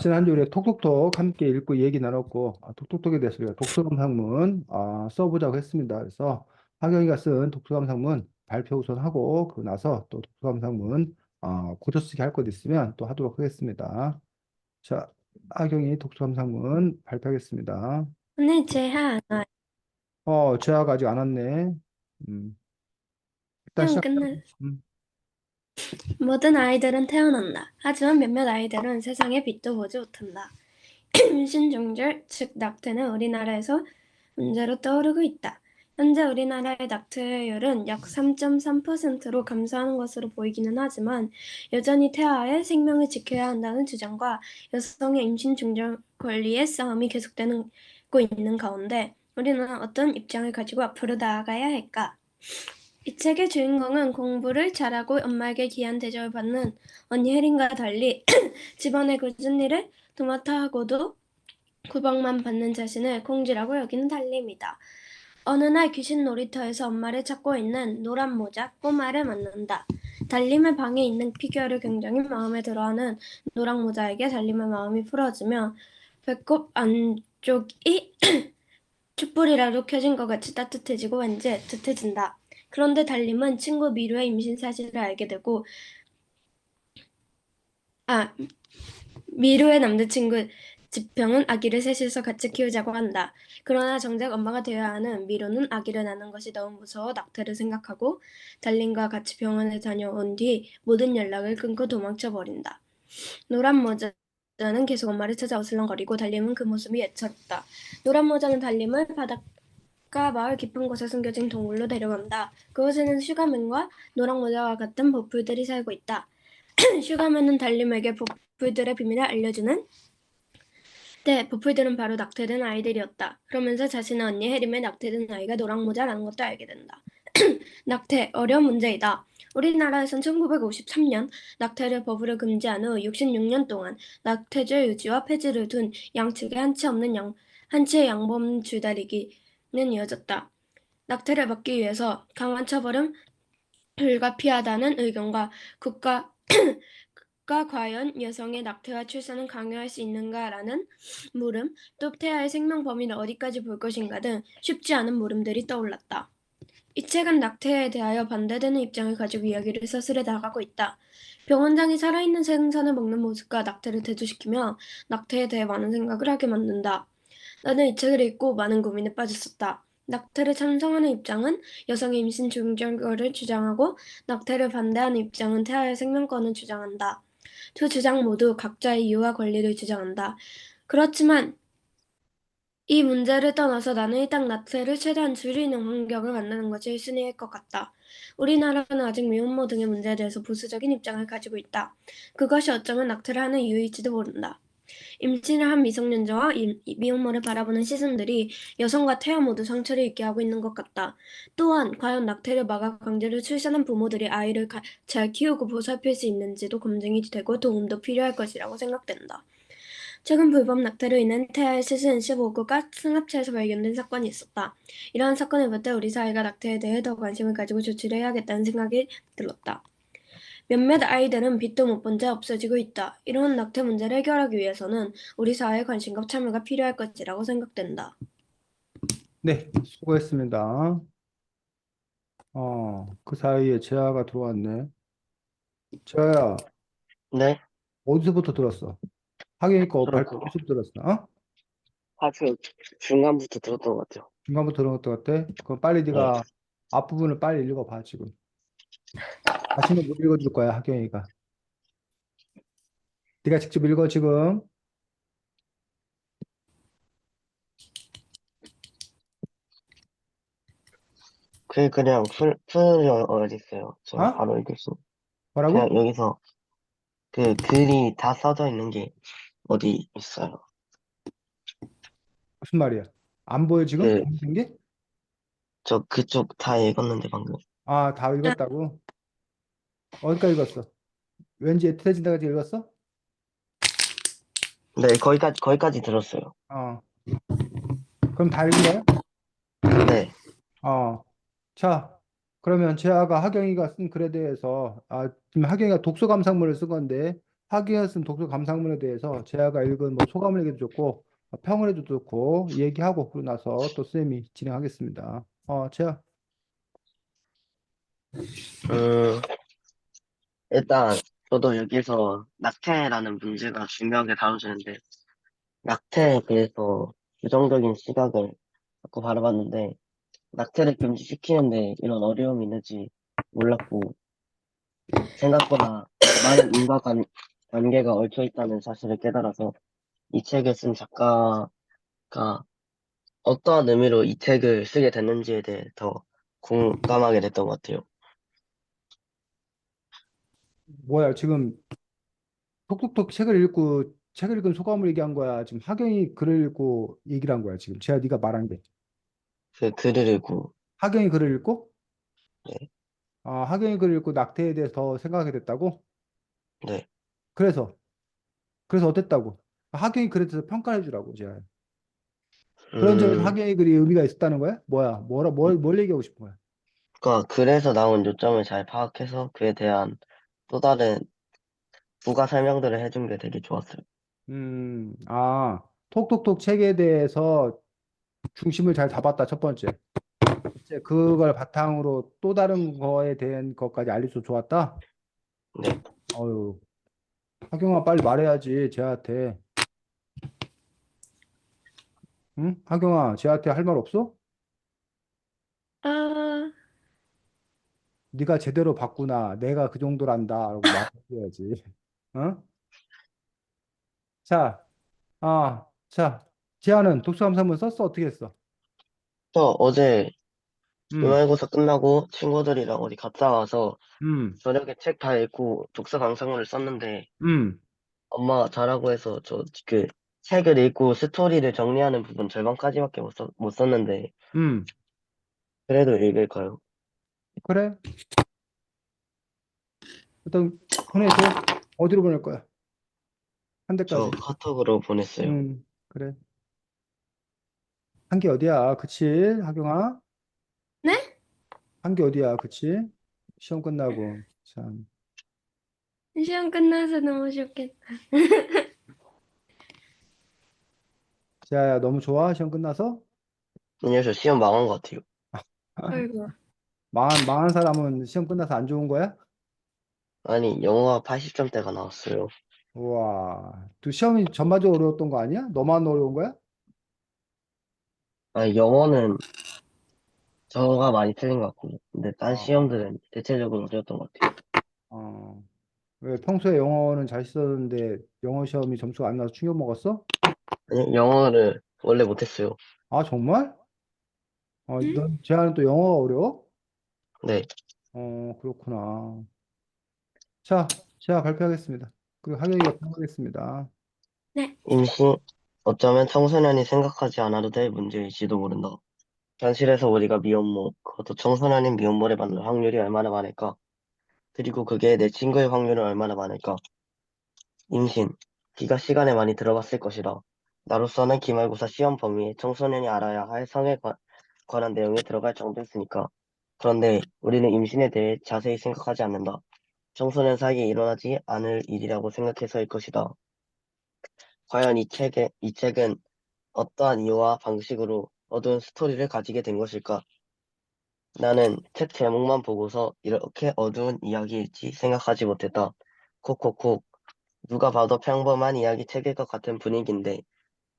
지난 한 주 우리가 톡톡톡 함께 읽고 얘기 나눴고, 톡톡톡에 대해서 우리가 독서감 상문 써보자고 했습니다. 그래서 하경이가 쓴 독서감 상문 발표 우선 하고, 그 나서 또 독서감 상문 고쳐 쓰기 할 것 있으면 또 하도록 하겠습니다. 자, 하경이 독서감 상문 발표하겠습니다. 오늘 제하 재아가 아직 안 왔네. 음, 일단 시험 시작. 끝났. 음, 모든 아이들은 태어난다. 하지만 몇몇 아이들은 세상에 빛도 보지 못한다. 임신중절, 즉 낙태는 우리나라에서 문제로 떠오르고 있다. 현재 우리나라의 낙태율은 약 3.3%로 감소하는 것으로 보이기는 하지만 여전히 태아의 생명을 지켜야 한다는 주장과 여성의 임신 중절 권리의 싸움이 계속되고 있는 가운데 우리는 어떤 입장을 가지고 앞으로 나아가야 할까? 이 책의 주인공은 공부를 잘하고 엄마에게 귀한 대접을 받는 언니 혜린과 달리 집안의 굳은 일을 도맡아 하고도 구박만 받는 자신을 공주라고 여기는 달림이다. 어느 날 귀신 놀이터에서 엄마를 찾고 있는 노란 모자 꼬마를 만난다. 달림의 방에 있는 피규어를 굉장히 마음에 들어하는 노랑 모자에게 달림의 마음이 풀어지며 배꼽 안쪽이 촛불이라도 켜진 것 같이 따뜻해지고 왠지 애틋해진다. 그런데 달림은 친구 미루의 임신 사실을 알게 되고, 아, 미루의 남자친구 지평은 아기를 셋이서 같이 키우자고 한다. 그러나 정작 엄마가 되어야 하는 미루는 아기를 낳는 것이 너무 무서워 낙태를 생각하고 달림과 같이 병원에 다녀온 뒤 모든 연락을 끊고 도망쳐 버린다. 노란 모자는 계속 엄마를 찾아 어슬렁거리고 달림은 그 모습이 애처롭다. 노란 모자는 달림을 바닷가 마을 깊은 곳에 숨겨진 동굴로 데려간다. 그곳에는 슈가맨과 노랑 모자와 같은 버플들이 살고 있다. 슈가맨은 달림에게 버플들의 비밀을 알려주는 때 버플들은 바로 낙태된 아이들이었다. 그러면서 자신의 언니 해림의 낙태된 아이가 노랑 모자라는 것도 알게 된다. 낙태, 어려운 문제이다. 우리나라에선 1953년 낙태를 법으로 금지한 후 66년 동안 낙태죄 유지와 폐지를 둔 양측의 한치의 양범 줄다리기는 이어졌다. 낙태를 막기 위해서 강한 처벌은 불가피하다는 의견과 국가가 과연 여성의 낙태와 출산을 강요할 수 있는가라는 물음, 또 태아의 생명 범위를 어디까지 볼 것인가 등 쉽지 않은 물음들이 떠올랐다. 이 책은 낙태에 대하여 반대되는 입장을 가지고 이야기를 서술해 나가고 있다. 병원장이 살아있는 생선을 먹는 모습과 낙태를 대조시키며 낙태에 대해 많은 생각을 하게 만든다. 나는 이 책을 읽고 많은 고민에 빠졌었다. 낙태를 찬성하는 입장은 여성의 임신 중절거를 주장하고 낙태를 반대하는 입장은 태아의 생명권을 주장한다. 두 주장 모두 각자의 이유와 권리를 주장한다. 그렇지만 이 문제를 떠나서 나는 일단 낙태를 최대한 줄이는 환경을 만드는 것이 1순위일 것 같다. 우리나라는 아직 미혼모 등의 문제에 대해서 보수적인 입장을 가지고 있다. 그것이 어쩌면 낙태를 하는 이유일지도 모른다. 임신을 한 미성년자와 미혼모를 바라보는 시선들이 여성과 태아 모두 상처를 입게 하고 있는 것 같다. 또한 과연 낙태를 막아 강제로 출산한 부모들이 아이를 잘 키우고 보살필 수 있는지도 검증이 되고 도움도 필요할 것이라고 생각된다. 최근 불법 낙태로 인한 태아의 시신 15구가 승합차에서 발견된 사건이 있었다. 이러한 사건을 볼 때 우리 사회가 낙태에 대해 더 관심을 가지고 조치를 해야겠다는 생각이 들었다. 몇몇 아이들은 빛도 못 본 채 없어지고 있다. 이런 낙태 문제를 해결하기 위해서는 우리 사회의 관심과 참여가 필요할 것이라고 생각된다. 네, 수고했습니다. 그 사이에 재아가 들어왔네. 재아야, 네, 어디서부터 들었어? 하경이 거 저는 발표 그 어디서부터 들었어? 어? 아주 중간부터 들었던 것 같아요. 중간부터 들은 것 같아? 그럼 빨리 네, 네가 앞부분을 빨리 읽어봐, 지금. 다시는 못 읽어줄 거야, 하경이가. 네가 직접 읽어, 지금. 그냥 풀이 어디 있어요? 제가 어? 바로 읽을 수. 그냥 뭐라고? 여기서 그 글이 다 써져 있는 게 어디 있어요? 무슨 말이야? 안 보여, 지금? 그, 정리된 게? 저 그쪽 다 읽었는데 방금. 다 읽었다고? 어디까지 읽었어? 왠지 애틋해진다까지 읽었어? 네, 거기까지 들었어요. 어. 그럼 다 읽은 거야? 네, 어. 자, 그러면 재아가 하경이가 쓴 글에 대해서, 지금 하경이가 독서 감상문을 쓴 건데, 하기가 쓴 독서 감상문에 대해서 제아가 읽은 뭐 소감을 얘기해도 좋고 평을 해도 좋고 얘기하고 그러고 나서 또 쌤이 진행하겠습니다. 제아. 음, 일단 저도 여기서 낙태라는 문제가 중요하게 다뤄지는데 낙태에 대해서 부정적인 시각을 자꾸 바라봤는데 낙태를 금지시키는데 이런 어려움이 있는지 몰랐고 생각보다 많은 관계가 얽혀 있다는 사실을 깨달아서 이 책을 쓴 작가가 어떠한 의미로 이 책을 쓰게 됐는지에 대해 더 공감하게 됐던 것 같아요. 뭐야, 지금 톡톡톡 책을 읽은 소감을 얘기한 거야? 지금 하경이 글을 읽고 얘기를 한 거야, 지금. 제가 네가 말한 게. 그 글을 읽고, 하경이 글을 읽고? 네, 하경이 글을 읽고 낙태에 대해서 더 생각하게 됐다고? 네, 그래서, 그래서 어땠다고? 하경이 글에 대해서 평가를 해주라고, 제가. 그런 점에서 음, 하경이 글이 의미가 있었다는 거야? 뭐야? 뭘 얘기하고 싶은 거야? 그러니까 글에서 나온 요점을 잘 파악해서 그에 대한 또 다른 부가 설명들을 해준 게 되게 좋았어요. 톡톡톡 책에 대해서 중심을 잘 잡았다, 첫 번째. 이제 그걸 바탕으로 또 다른 거에 대한 것까지 알려줘서 좋았다? 네, 어유, 하경아 빨리 말해야지, 쟤한테. 응? 하경아, 쟤한테 할 말 없어? 아, 네가 제대로 봤구나. 내가 그 정도란다. 라고 말해줘야지. 어? 자, 자, 지아는 독서감사 한번 썼어? 어떻게 했어? 저 어제 음, 기말고사 끝나고 친구들이랑 어디 갔다 와서 음, 저녁에 책 다 읽고 독서 감상문을 썼는데 음, 엄마가 자라고 해서 저 그 책을 읽고 스토리를 정리하는 부분 절반까지밖에 못 썼는데 음. 그래도 읽을까요? 그래? 일단 보내줘. 어디로 보낼 거야? 한 저 대까지. 카톡으로 보냈어요. 그래. 한 게 어디야? 그치? 하경아? 네? 한 게 어디야? 그치? 시험 끝나고. 참. 시험 끝나서 너무 좋겠다. 지아야, 너무 좋아? 시험 끝나서? 아니요, 저 시험 망한 것 같아요. 아이고. 망한 사람은 시험 끝나서 안 좋은 거야? 아니, 영어가 80점대가 나왔어요. 우와. 또 시험이 전반적으로 어려웠던 거 아니야? 너만 어려운 거야? 아니, 영어는 저가 많이 틀린 것 같고, 근데 딴 어, 시험들은 대체적으로 어려웠던 것 같아요. 어. 왜 평소에 영어는 잘 썼는데 영어 시험이 점수가 안 나서 충격 먹었어? 아니, 영어를 원래 못했어요. 정말? 응? 넌 제아는 또 영어가 어려워? 네, 그렇구나. 자, 제가 발표하겠습니다. 그리고 하경이가 평가하겠습니다. 네. 임신, 어쩌면 청소년이 생각하지 않아도 될 문제일지도 모른다. 현실에서 우리가 미혼모, 그것도 청소년인 미혼모를 만날 확률이 얼마나 많을까? 그리고 그게 내 친구의 확률은 얼마나 많을까? 임신, 네가 시간에 많이 들어봤을 것이다. 나로서는 기말고사 시험 범위에 청소년이 알아야 할 성에 관한 내용이 들어갈 정도였으니까. 그런데 우리는 임신에 대해 자세히 생각하지 않는다. 청소년 사이에 일어나지 않을 일이라고 생각해서일 것이다. 과연 이 책은 어떠한 이유와 방식으로 어두운 스토리를 가지게 된 것일까? 나는 책 제목만 보고서 이렇게 어두운 이야기일지 생각하지 못했다. 콕콕콕. 누가 봐도 평범한 이야기 책일 것 같은 분위기인데,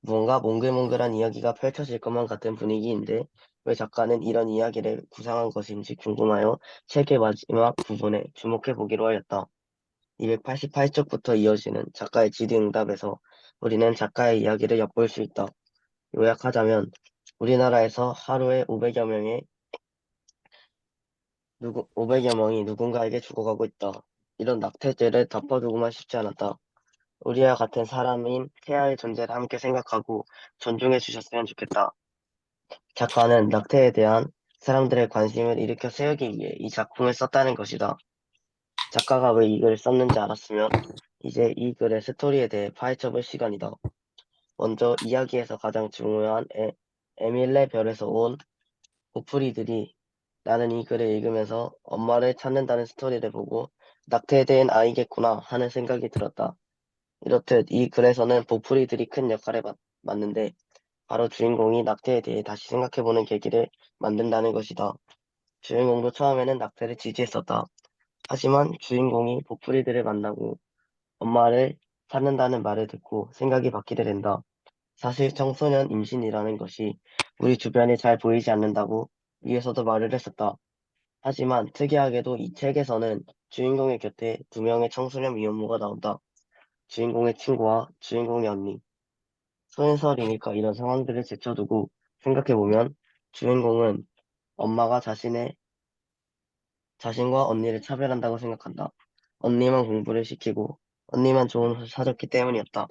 무언가 몽글몽글한 이야기가 펼쳐질 것만 같은 분위기인데, 왜 작가는 이런 이야기를 구상한 것인지 궁금하여 책의 마지막 부분에 주목해 보기로 하였다. 288쪽부터 이어지는 작가의 질의응답에서 우리는 작가의 이야기를 엿볼 수 있다. 요약하자면, 우리나라에서 하루에 500여 명이 누군가에게 죽어가고 있다. 이런 낙태죄를 덮어두고만 싶지 않았다. 우리와 같은 사람인 태아의 존재를 함께 생각하고 존중해 주셨으면 좋겠다. 작가는 낙태에 대한 사람들의 관심을 일으켜 세우기 위해 이 작품을 썼다는 것이다. 작가가 왜 이 글을 썼는지 알았으면 이제 이 글의 스토리에 대해 파헤쳐 볼 시간이다. 먼저 이야기에서 가장 중요한 에밀레 별에서 온 고프리들이 나는 이 글을 읽으면서 엄마를 찾는다는 스토리를 보고 낙태된 아이겠구나 하는 생각이 들었다. 이렇듯 이 글에서는 복풀이들이 큰 역할을 맡는데 바로 주인공이 낙태에 대해 다시 생각해보는 계기를 만든다는 것이다. 주인공도 처음에는 낙태를 지지했었다. 하지만 주인공이 복풀이들을 만나고 엄마를 찾는다는 말을 듣고 생각이 바뀌게 된다. 사실 청소년 임신이라는 것이 우리 주변에 잘 보이지 않는다고 위에서도 말을 했었다. 하지만 특이하게도 이 책에서는 주인공의 곁에 두 명의 청소년 미혼모가 나온다. 주인공의 친구와 주인공의 언니. 소현설이니까 이런 상황들을 제쳐두고 생각해보면 주인공은 엄마가 자신과 언니를 차별한다고 생각한다. 언니만 공부를 시키고 언니만 좋은 옷을 사줬기 때문이었다.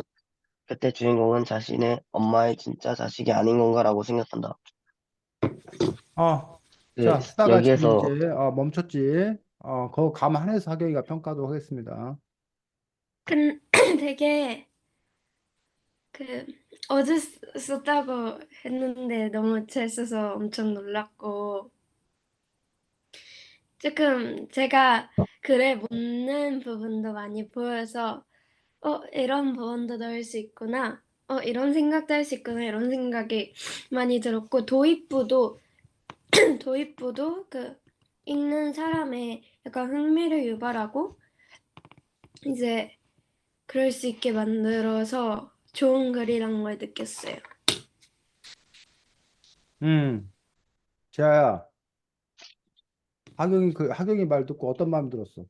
그때 주인공은 자신의 엄마의 진짜 자식이 아닌 건가라고 생각한다. 어, 자, 쓰다가 지금 이제 여기에서 멈췄지. 그거 감안해서 하경이가 평가하도록 하겠습니다. 되게 그 어제 썼다고 했는데 너무 재밌어서 엄청 놀랐고 조금 제가 글에 묻는 부분도 많이 보여서 이런 부분도 넣을 수 있구나. 이런 생각도 할 수 있구나. 이런 생각이 많이 들었고 도입부도 도입부도 그 읽는 사람의 약간 흥미를 유발하고 이제 그럴 수 있게 만들어서 좋은 글이란 걸 느꼈어요. 음, 재아야, 하경이 말 듣고 어떤 마음 들었어?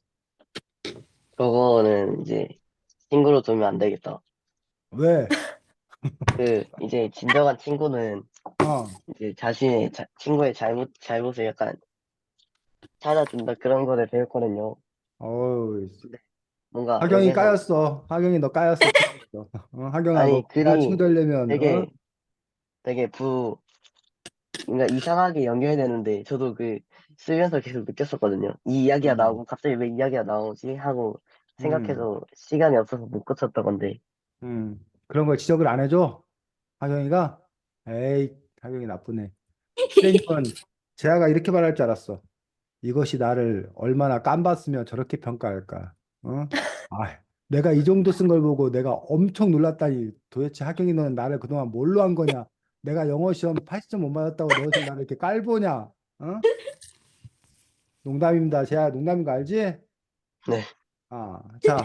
그거는 이제 친구로 두면 안 되겠다. 왜? 이제 진정한 친구는 어, 이제 자신의 친구의 잘못을 약간 찾아준다 그런 거를 배웠거든요. 어우, 근데 뭔가 하경이 여기에서 까였어. 하경이 너 까였어. 틀렸어. 하경아, 너 아니 내가 친구 글이 되려면, 되게 되게 뭔가 이상하게 연결되는데 저도 쓰면서 계속 느꼈었거든요. 이 이야기가 음, 나오고 갑자기 왜 이야기가 나오지 하고 음, 생각해서 시간이 없어서 못 고쳤던 건데. 그런 걸 지적을 안 해줘? 하경이가? 에이, 하경이 나쁘네. 선생님은 재아가 이렇게 말할 줄 알았어. 이것이 나를 얼마나 깜봤으면 저렇게 평가할까? 어? 아, 내가 이 정도 쓴 걸 보고 내가 엄청 놀랐다니. 도대체 하경이 너는 나를 그동안 뭘로 한 거냐? 내가 영어 시험 80점 못 맞았다고 너 지금 나를 이렇게 깔보냐? 어? 농담입니다. 재아 농담인 거 알지? 네, 자,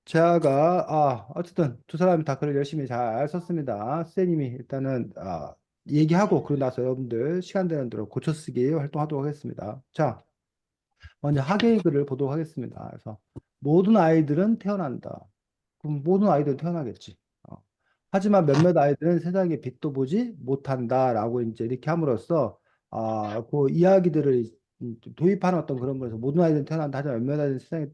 재아가 어쨌든 두 사람이 다 글을 열심히 잘 썼습니다. 선생님이 일단은 얘기하고 그러고 나서 여러분들 시간 되는 대로 고쳐쓰기 활동하도록 하겠습니다. 자, 먼저 학예의 글을 보도록 하겠습니다. 그래서 모든 아이들은 태어난다. 그럼 모든 아이들은 태어나겠지. 하지만 몇몇 아이들은 세상에 빛도 보지 못한다라고 이제 이렇게 함으로써 그 이야기들을 도입하는 어떤 그런 거에서 모든 아이들은 태어난다. 하지만 몇몇 아이들은 세상에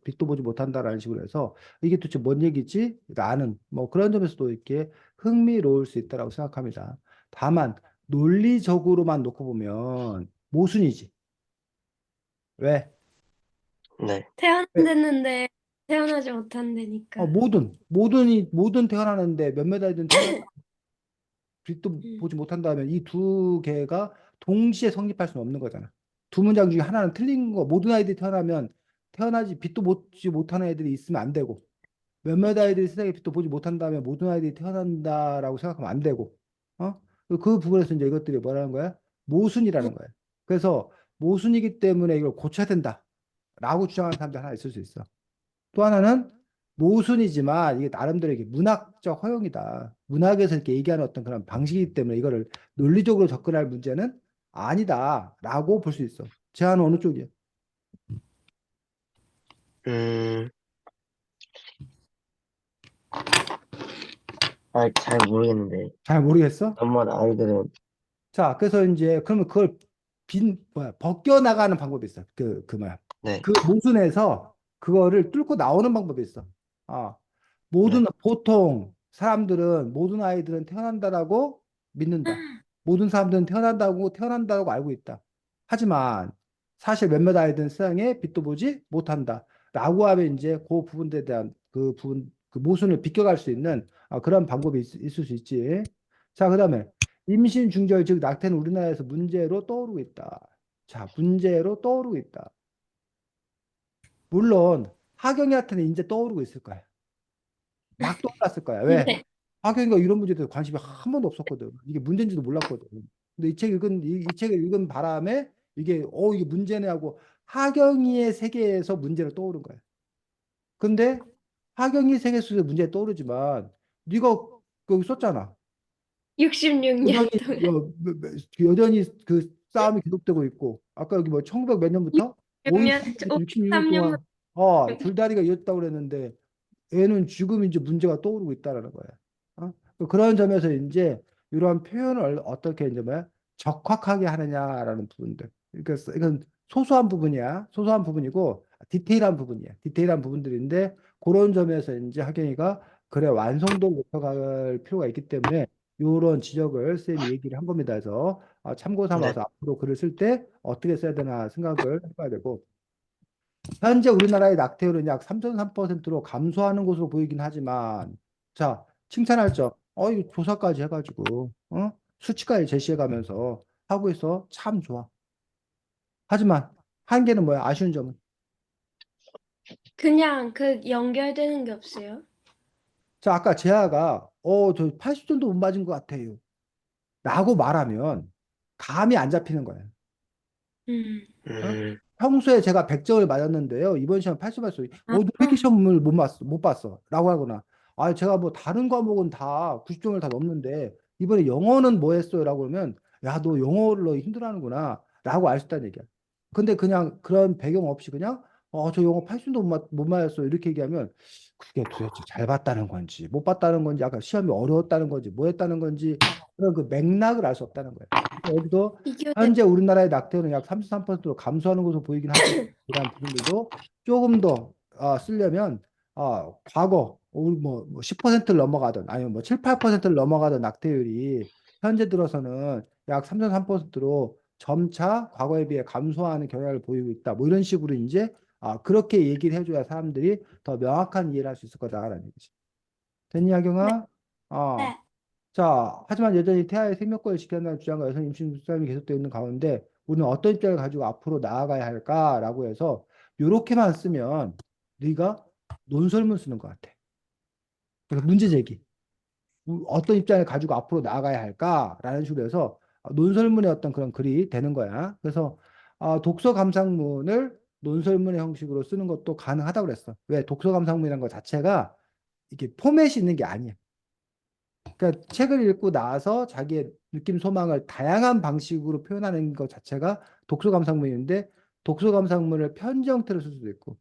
빛도 보지 못한다라는 식으로 해서 이게 도대체 뭔 얘기지? 라는 뭐 그런 점에서도 이렇게 흥미로울 수 있다라고 생각합니다. 다만 논리적으로만 놓고 보면 모순이지. 왜? 네, 왜? 태어났는데 태어나지 못한다니까. 모든 태어나는데 몇몇 아이들은 태어난다. 빛도 음. 보지 못한다면 이 두 개가 동시에 성립할 수는 없는 거잖아. 두 문장 중에 하나는 틀린 거. 모든 아이들이 태어나면 태어나지 빛도 보지 못하는 애들이 있으면 안 되고 몇몇 아이들이 세상에 빛도 보지 못한다면 모든 아이들이 태어난다라고 생각하면 안 되고 그 부분에서 이제 이것들이 뭐라는 거야? 모순이라는 거야. 그래서 모순이기 때문에 이걸 고쳐야 된다라고 주장하는 사람도 하나 있을 수 있어. 또 하나는 모순이지만 이게 나름대로 이게 문학적 허용이다. 문학에서 이렇게 얘기하는 어떤 그런 방식이기 때문에 이거를 논리적으로 접근할 문제는 아니다라고 볼 수 있어. 제안은 어느 쪽이야? 음, 잘 모르겠는데 잘 모르겠어? 몇몇 아이들은 자, 그래서 이제 그러면 그걸 벗겨 나가는 방법이 있어. 그 뭐야? 네, 그 모순에서 그거를 뚫고 나오는 방법이 있어. 아, 네, 보통 사람들은 모든 아이들은 태어난다라고 믿는다. 모든 사람들은 태어난다고 알고 있다. 하지만 사실 몇몇 아이들은 세상에 빛도 보지 못한다. 라고 하면 이제 그 부분에 대한 그 모순을 비껴갈 수 있는 그런 방법이 있을 수 있지. 자, 그다음에 임신 중절 즉 낙태는 우리나라에서 문제로 떠오르고 있다. 자, 문제로 떠오르고 있다. 물론 하경이한테는 이제 떠오르고 있을 거야. 막 떠올랐을 거야. 왜? 네. 하경이가 이런 문제에 대해서 관심이 한 번도 없었거든. 이게 문제인지도 몰랐거든. 근데 이 책을 읽은 바람에 이게 문제네 하고 하경이의 세계에서 문제로 떠오른 거야. 근데 하경이 세계 속에서 문제 떠오르지만 네가 거기 썼잖아. 66년 여전히 동안. 여전히 그 싸움이 계속되고 있고 아까 여기 뭐 1900 몇 년부터 6년, 53년부터 66년 53년부터. 동안 줄다리가 이었다고 그랬는데 애는 지금 이제 문제가 떠오르고 있다라는 거야. 그런 점에서 이제 이러한 표현을 어떻게 이제 뭐야 적확하게 하느냐라는 부분들. 그러니까 이건 소소한 부분이야. 소소한 부분이고 디테일한 부분이야. 디테일한 부분들인데 그런 점에서 이제 학경이가 그래 완성도를 높여갈 필요가 있기 때문에 이런 지적을 쌤이 얘기를 한 겁니다. 그래서 참고 네. 삼아서 앞으로 글을 쓸 때 어떻게 써야 되나 생각을 해봐야 되고 현재 우리나라의 낙태율은 약 3.3%로 감소하는 것으로 보이긴 하지만, 자, 칭찬할 점, 이거 조사까지 해가지고, 수치까지 제시해가면서 하고 있어. 참 좋아. 하지만, 한계는 뭐야? 아쉬운 점은. 그냥 그 연결되는 게 없어요. 자, 아까 재하가, 저 80점도 못 맞은 것 같아요. 라고 말하면, 감이 안 잡히는 거예요. 음. 어? 음, 평소에 제가 100점을 맞았는데요. 이번 시험 80점 맞았어요. 아, 너 왜 이렇게 시험을 못 봤어? 라고 하거나, 제가 뭐 다른 과목은 다 90점을 다 넘는데, 이번에 영어는 뭐 했어요? 라고 하면, 야, 너 영어로 힘들어하는구나. 라고 알 수 있다는 얘기야. 근데 그냥 그런 배경 없이 그냥, 저 영어 80점도 못 맞았어. 이렇게 얘기하면, 그게 도대체 잘 봤다는 건지, 못 봤다는 건지, 아까 시험이 어려웠다는 건지, 뭐 했다는 건지, 그런 그 맥락을 알 수 없다는 거야. 여기도 비교돼. 현재 우리나라의 낙태율은 약 33%로 감소하는 것으로 보이긴 하지만 이러한 부분들도 조금 더 쓰려면 과거 우리 뭐 10%를 넘어가던 아니면 뭐 7, 8%를 넘어가던 낙태율이 현재 들어서는 약 3.3%로 점차 과거에 비해 감소하는 경향을 보이고 있다. 뭐 이런 식으로 이제 그렇게 얘기를 해줘야 사람들이 더 명확한 이해를 할 수 있을 거다라는 얘기지. 됐니, 네. 하경아? 어. 네. 자, 하지만 여전히 태아의 생명권을 지켜야 한다는 주장과 여성 임신 수사이 계속되어 있는 가운데 우리는 어떤 입장을 가지고 앞으로 나아가야 할까라고 해서 이렇게만 쓰면 네가 논설문 쓰는 것 같아. 그래서 문제 제기. 어떤 입장을 가지고 앞으로 나아가야 할까라는 식으로 해서 논설문의 어떤 그런 글이 되는 거야. 그래서 독서 감상문을 논설문의 형식으로 쓰는 것도 가능하다고 그랬어. 왜? 독서 감상문이라는 것 자체가 이게 포맷이 있는 게 아니야. 그러니까 책을 읽고 나서 자기의 느낌, 소망을 다양한 방식으로 표현하는 것 자체가 독서 감상문인데 독서 감상문을 편지 형태로 쓸 수도 있고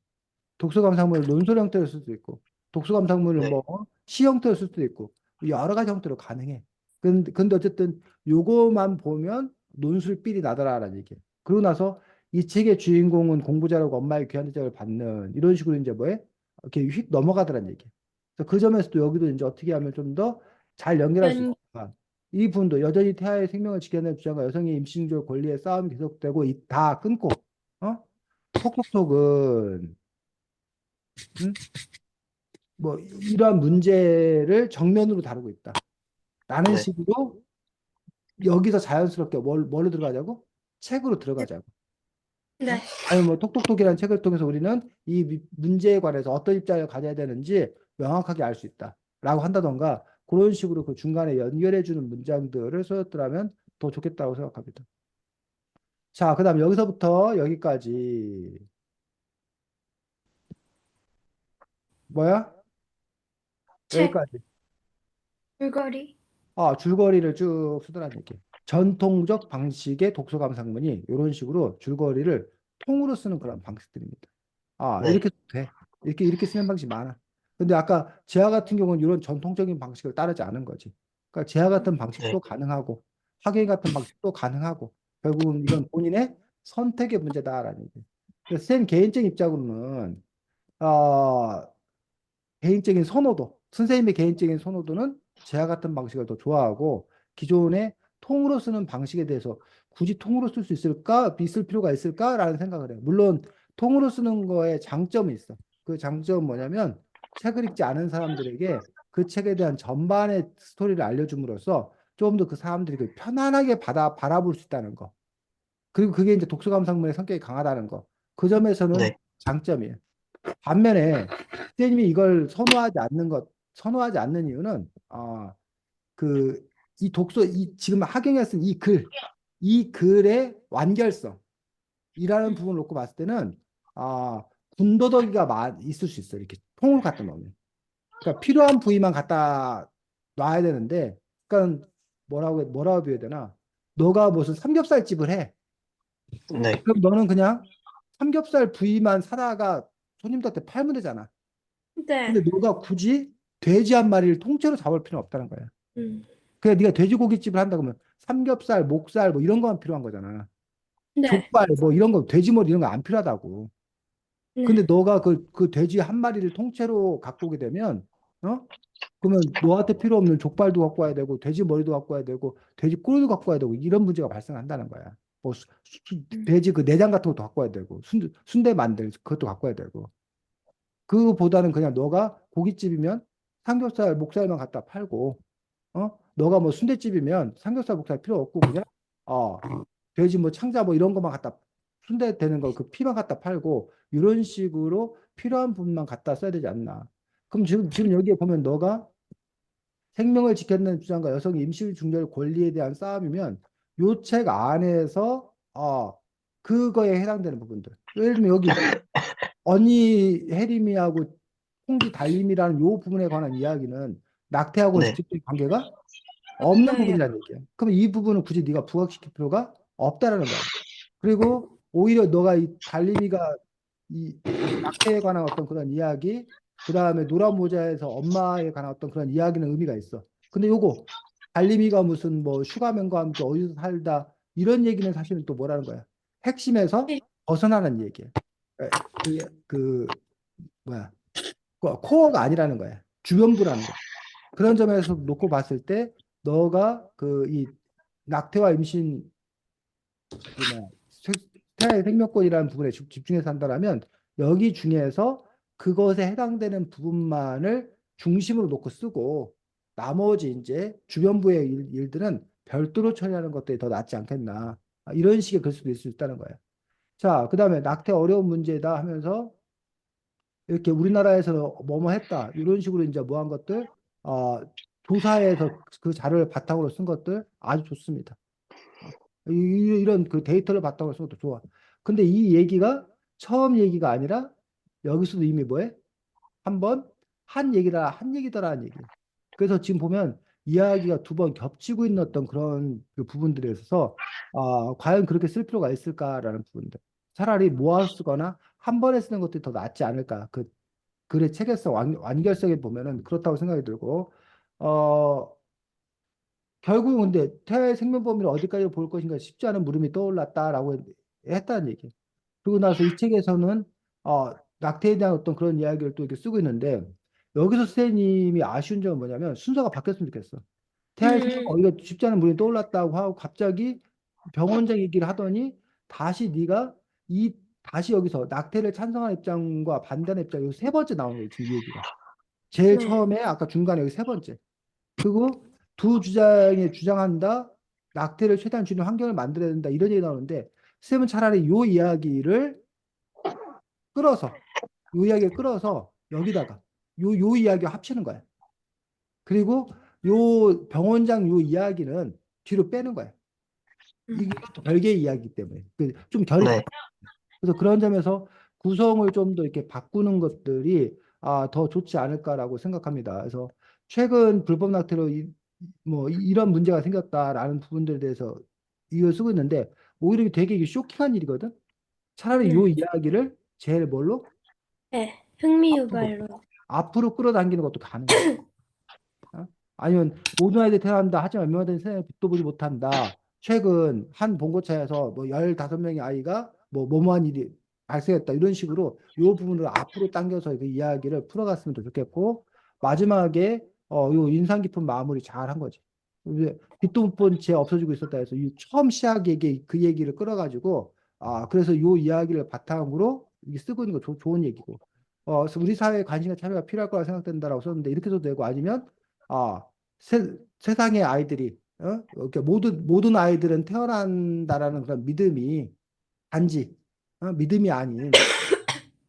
독서 감상문을 논설 형태로 쓸 수도 있고 독서 감상문을 네. 뭐 시 형태로 쓸 수도 있고 여러 가지 형태로 가능해. 근데 어쨌든 요거만 보면 논술삘이 나더라라는 얘기예요. 그러고 나서 이 책의 주인공은 공부 잘하고 엄마의 귀한 대접을 받는 이런 식으로 이제 뭐해? 이렇게 휙 넘어가더라는 얘기예요. 그래서 그 점에서도 여기도 이제 어떻게 하면 좀 더 잘 연결할 수 연, 있을까? 이 부분도 여전히 태아의 생명을 지켜야 하는 주장과 여성의 임신적 권리의 싸움이 계속되고 다 끊고 톡톡톡은 음? 뭐 이러한 문제를 정면으로 다루고 있다. 라는 네. 식으로 여기서 자연스럽게 뭘로 들어가자고? 책으로 들어가자고. 네. 아니면 뭐 톡톡톡이라는 책을 통해서 우리는 이 문제에 관해서 어떤 입장을 가져야 되는지 명확하게 알 수 있다. 라고 한다던가 그런 식으로 그 중간에 연결해주는 문장들을 써줬더라면 더 좋겠다고 생각합니다. 자, 그 다음 여기서부터 여기까지 뭐야? 책, 여기까지. 줄거리. 줄거리를 쭉 쓰더라는 얘기. 전통적 방식의 독서 감상문이 이런 식으로 줄거리를 통으로 쓰는 그런 방식들입니다. 네. 이렇게 돼. 이렇게 쓰는 방식이 많아. 근데 아까 재하 같은 경우는 이런 전통적인 방식을 따르지 않은 거지. 그러니까 재하 같은 네. 방식도 가능하고 학예 같은 방식도 가능하고 결국은 이건 본인의 선택의 문제다라는 얘기. 그래서 쌤 개인적인 입장으로는 어, 개인적인 선호도, 선생님의 개인적인 선호도는 제와 같은 방식을 더 좋아하고 기존의 통으로 쓰는 방식에 대해서 굳이 통으로 쓸 수 있을까, 있을 필요가 있을까라는 생각을 해요. 물론 통으로 쓰는 거에 장점이 있어. 그 장점은 뭐냐면 책을 읽지 않은 사람들에게 그 책에 대한 전반의 스토리를 알려줌으로써 좀 더 그 사람들이 그 편안하게 바라볼 수 있다는 거. 그리고 그게 이제 독서 감상문의 성격이 강하다는 거. 그 점에서는 네. 장점이에요. 반면에 선생님이 이걸 선호하지 않는 이유는 그 이 독서 이 지금 하경이가 쓴 이 글의 완결성이라는 부분을 놓고 봤을 때는 군더더기가 있을 수 있어요. 이렇게 통으로 갖다 놓으면. 그러니까 필요한 부위만 갖다 놔야 되는데, 그러니까 뭐라고 비워야 되나? 너가 무슨 삼겹살집을 해. 네, 그럼 너는 그냥 삼겹살 부위만 사다가 손님들한테 팔면 되잖아. 근데 네. 너가 굳이 돼지 한 마리를 통째로 잡을 필요는 없다는 거야. 음. 그냥 네가 돼지고기집을 한다 그러면 삼겹살, 목살 뭐 이런 거만 필요한 거잖아. 네. 족발 뭐 이런 거, 돼지머리 이런 거 안 필요하다고. 근데 네. 너가 그 돼지 한 마리를 통째로 갖고 오게 되면, 어? 그러면 너한테 필요 없는 족발도 갖고 와야 되고, 돼지 머리도 갖고 와야 되고, 돼지 꼬리도 갖고 와야 되고, 이런 문제가 발생한다는 거야. 뭐, 돼지 그 내장 같은 것도 갖고 와야 되고, 순대 만들 그것도 갖고 와야 되고. 그보다는 그냥 너가 고깃집이면 삼겹살, 목살만 갖다 팔고, 너가 뭐 순대집이면 삼겹살, 목살 필요 없고, 그냥, 어, 돼지 뭐 창자 뭐 이런 것만 갖다 순대 되는 거 그 피만 갖다 팔고 이런 식으로 필요한 부분만 갖다 써야 되지 않나. 그럼 지금 여기에 보면 너가 생명을 지켰는 주장과 여성의 임시 중절 권리에 대한 싸움이면 요 책 안에서 그거에 해당되는 부분들. 예를 들면 여기 언니 해림이하고 홍지 달림이라는 요 부분에 관한 이야기는 낙태하고는 네, 직접적인 관계가 없는 네. 부분이라는 얘기야. 그럼 이 부분은 굳이 네가 부각시킬 필요가 없다라는 거야. 그리고 오히려 너가 이 달림이가 이 낙태에 관한 어떤 그런 이야기, 그 다음에 노란 모자에서 엄마에 관한 어떤 그런 이야기는 의미가 있어. 근데 요거 달림이가 무슨 뭐 슈가맨과 함께 어디서 살다 이런 얘기는 사실은 또 뭐라는 거야? 핵심에서 네. 벗어나는 얘기야. 에, 뭐야? 코어가 아니라는 거야. 주변부라는 거야. 그런 점에서 놓고 봤을 때 너가 그 이 낙태와 임신 그 뭐야 태아의 생명권이라는 부분에 집중해서 한다라면 여기 중에서 그것에 해당되는 부분만을 중심으로 놓고 쓰고 나머지 이제 주변부의 일들은 별도로 처리하는 것들이 더 낫지 않겠나. 이런 식의 글 수도 있을 수 있다는 거예요. 자, 그다음에 낙태 어려운 문제다 하면서 이렇게 우리나라에서 뭐뭐 했다 이런 식으로 이제 뭐 한 것들 어, 조사해서 그 자료를 바탕으로 쓴 것들 아주 좋습니다. 이런 그 데이터를 바탕으로 쓴 것도 좋아. 근데 이 얘기가 처음 얘기가 아니라 여기서도 이미 뭐해? 한번 한 얘기더라는 얘기. 그래서 지금 보면 이야기가 두 번 겹치고 있는 어떤 그런 그 부분들에 있어서 과연 그렇게 쓸 필요가 있을까라는 부분들. 차라리 모아서 쓰거나 한 번에 쓰는 것들이 더 낫지 않을까. 그 글의 체계성, 완결성에 보면은 그렇다고 생각이 들고, 어, 결국은 근데 태아의 생명 범위를 어디까지 볼 것인가 쉽지 않은 물음이 떠올랐다라고 했다는 얘기. 그리고 나서 이 책에서는 낙태에 대한 어떤 그런 이야기를 또 이렇게 쓰고 있는데 여기서 선생님이 아쉬운 점은 뭐냐면 순서가 바뀌었으면 좋겠어. 태아의 생명 음. 어디가 쉽지 않은 물음이 떠올랐다고 하고 갑자기 병원장 얘기를 하더니 다시 네가 이 다시 여기서 낙태를 찬성하는 입장과 반대하는 입장 여기 세 번째 나오는 거예요. 지금 이 얘기가. 제일 네. 처음에 아까 중간에 여기 세 번째. 그리고 두 주장에 주장한다. 낙태를 최대한 줄이는 환경을 만들어야 된다. 이런 얘기 나오는데 쌤은 차라리 요 이야기를 끌어서 요 이야기를 끌어서 여기다가 요 이야기와 합치는 거야. 그리고 요 병원장 요 이야기는 뒤로 빼는 거야. 이것도 별개의 이야기이기 때문에 좀 결이 네. 같아. 그래서 그런 점에서 구성을 좀 더 이렇게 바꾸는 것들이 더 좋지 않을까라고 생각합니다. 그래서 최근 불법 낙태로 뭐 이런 문제가 생겼다라는 부분들에 대해서 이걸 쓰고 있는데 오히려 되게 이게 쇼킹한 일이거든. 차라리 이 네. 이야기를 제일 뭘로 네. 앞으로 흥미유발로. 앞으로 끌어당기는 것도 가능해. 아니면 모든 아이들이 태어난다. 하지만 몇몇 세상에 빛도 보지 못한다. 최근 한 본고차에서 뭐 15명의 아이가 뭐 뭐뭐한 일이 발생했다. 이런 식으로 이 부분을 앞으로 당겨서 그 이야기를 풀어갔으면 더 좋겠고 마지막에 요 인상 깊은 마무리 잘 한 거지. 이제 빛도 못 본 채 없어지고 있었다 해서 이 처음 시작 얘기 그 얘기를 끌어가지고 그래서 요 이야기를 바탕으로 이게 쓰고 있는 거 좋은 얘기고 그래서 우리 사회에 관심과 참여가 필요할 거라 생각된다라고 썼는데 이렇게 써도 되고 아니면 아 세상의 아이들이 이렇게 모든 아이들은 태어난다라는 그런 믿음이 단지 믿음이 아닌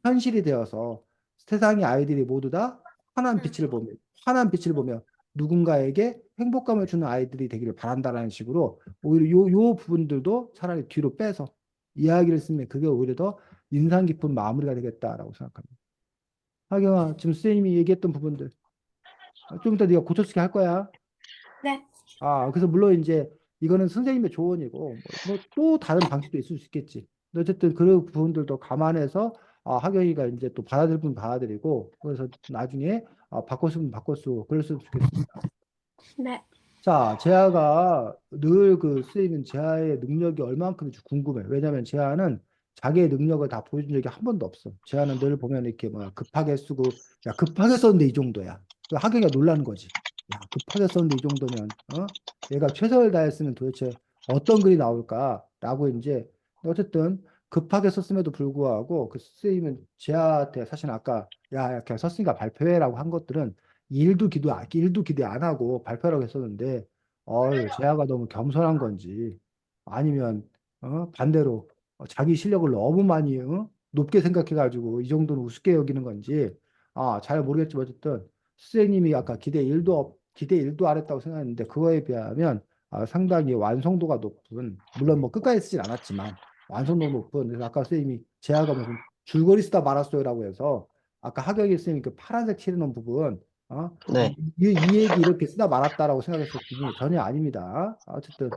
현실이 되어서 세상의 아이들이 모두 다 환한 빛을 보며 누군가에게 행복감을 주는 아이들이 되기를 바란다라는 식으로 오히려 요 부분들도 차라리 뒤로 빼서 이야기를 쓰면 그게 오히려 더 인상 깊은 마무리가 되겠다라고 생각합니다. 하경아, 지금 선생님이 얘기했던 부분들 좀 이따 네가 고쳐쓰기 할 거야. 네. 그래서 물론 이제 이거는 선생님의 조언이고 뭐 또 다른 방식도 있을 수 있겠지. 근데 어쨌든 그런 부분들도 감안해서 하경이가 이제 또 받아들일 분 받아들이고 그래서 나중에 바꿨으면 바꿨어 그랬으면 좋겠습니다. 네. 자, 재하가 늘 그 쓰이는 재하의 능력이 얼만큼인지 궁금해. 왜냐하면 재하는 자기의 능력을 다 보여준 적이 한 번도 없어. 재하는 늘 보면 이렇게 뭐야 급하게 쓰고 야 급하게 썼는데 이 정도야. 그 하경이가 놀라는 거지. 야 급하게 썼는데 이 정도면 얘가 최선을 다했으면 도대체 어떤 글이 나올까라고 이제 어쨌든 급하게 썼음에도 불구하고 그 쓰이면 재하한테 사실 아까 야 그냥 썼으니까 발표해라고 한 것들은 일도 기대 안 하고 발표라고 했었는데, 재하가 너무 겸손한 건지, 아니면, 반대로, 자기 실력을 너무 많이, 높게 생각해가지고, 이 정도는 우습게 여기는 건지, 잘 모르겠지만, 어쨌든, 선생님이 아까 기대 일도 안 했다고 생각했는데, 그거에 비하면, 상당히 완성도가 높은, 물론 뭐 끝까지 쓰진 않았지만, 완성도 높은, 그래서 아까 선생님이 재하가 무슨 줄거리 쓰다 말았어요라고 해서, 아까 하경이 선생님이 그 파란색 칠해놓은 부분, 네. 이 얘기 이렇게 쓰다 말았다라고 생각했었더니 전혀 아닙니다. 어쨌든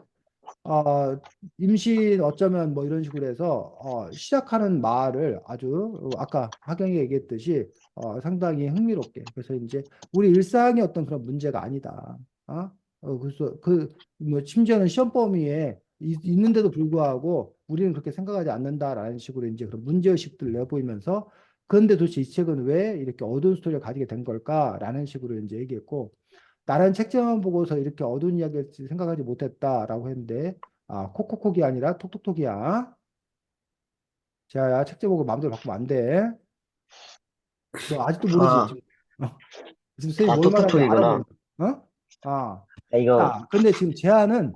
임신 어쩌면 뭐 이런 식으로 해서 시작하는 말을 아주 아까 하경이 얘기했듯이 상당히 흥미롭게 그래서 이제 우리 일상의 어떤 그런 문제가 아니다. 그래서 그 뭐 심지어는 시험 범위에 있는데도 불구하고 우리는 그렇게 생각하지 않는다라는 식으로 이제 그런 문제의식들을 내보이면서 그런데 도대체 이 책은 왜 이렇게 어두운 스토리를 가지게 된 걸까라는 식으로 이제 얘기했고 나는 책자만 보고서 이렇게 어두운 이야기를 생각하지 못했다라고 했는데 콕콕콕이 아니라 톡톡톡이야. 자, 책자 보고 마음대로 바꾸면 안 돼. 너 아직도 모르지? 아, 지금, 지금 선생님 뭘 말하는지 톡톡톡이구나. 알아보는 어? 아, 이거, 자, 근데 지금 재하는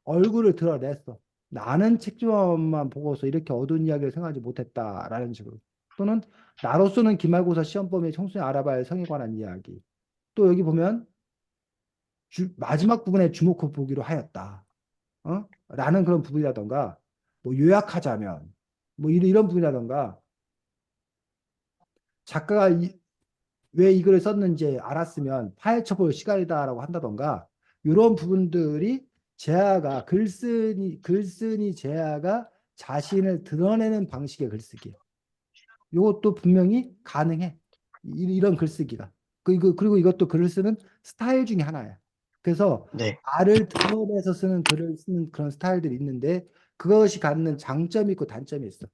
얼굴을 드러냈어. 나는 책자만 보고서 이렇게 어두운 이야기를 생각하지 못했다라는 식으로. 또는 나로서는 기말고사 시험 범위에 청소년 알아봐야 할 성에 관한 이야기. 또 여기 보면 마지막 부분에 주목해 보기로 하였다. 라는 그런 부분이라던가, 뭐 요약하자면, 뭐 이런 부분이라던가, 작가가 왜 이글을 썼는지 알았으면 파헤쳐볼 시간이다라고 한다던가, 이런 부분들이 글쓴이 재하가 자신을 드러내는 방식의 글쓰기. 이것도 분명히 가능해. 이런 글쓰기가. 그리고 이것도 글을 쓰는 스타일 중에 하나야. 그래서 네. 나를 드러내서 쓰는 글을 쓰는 그런 스타일들이 있는데 그것이 갖는 장점이 있고 단점이 있어.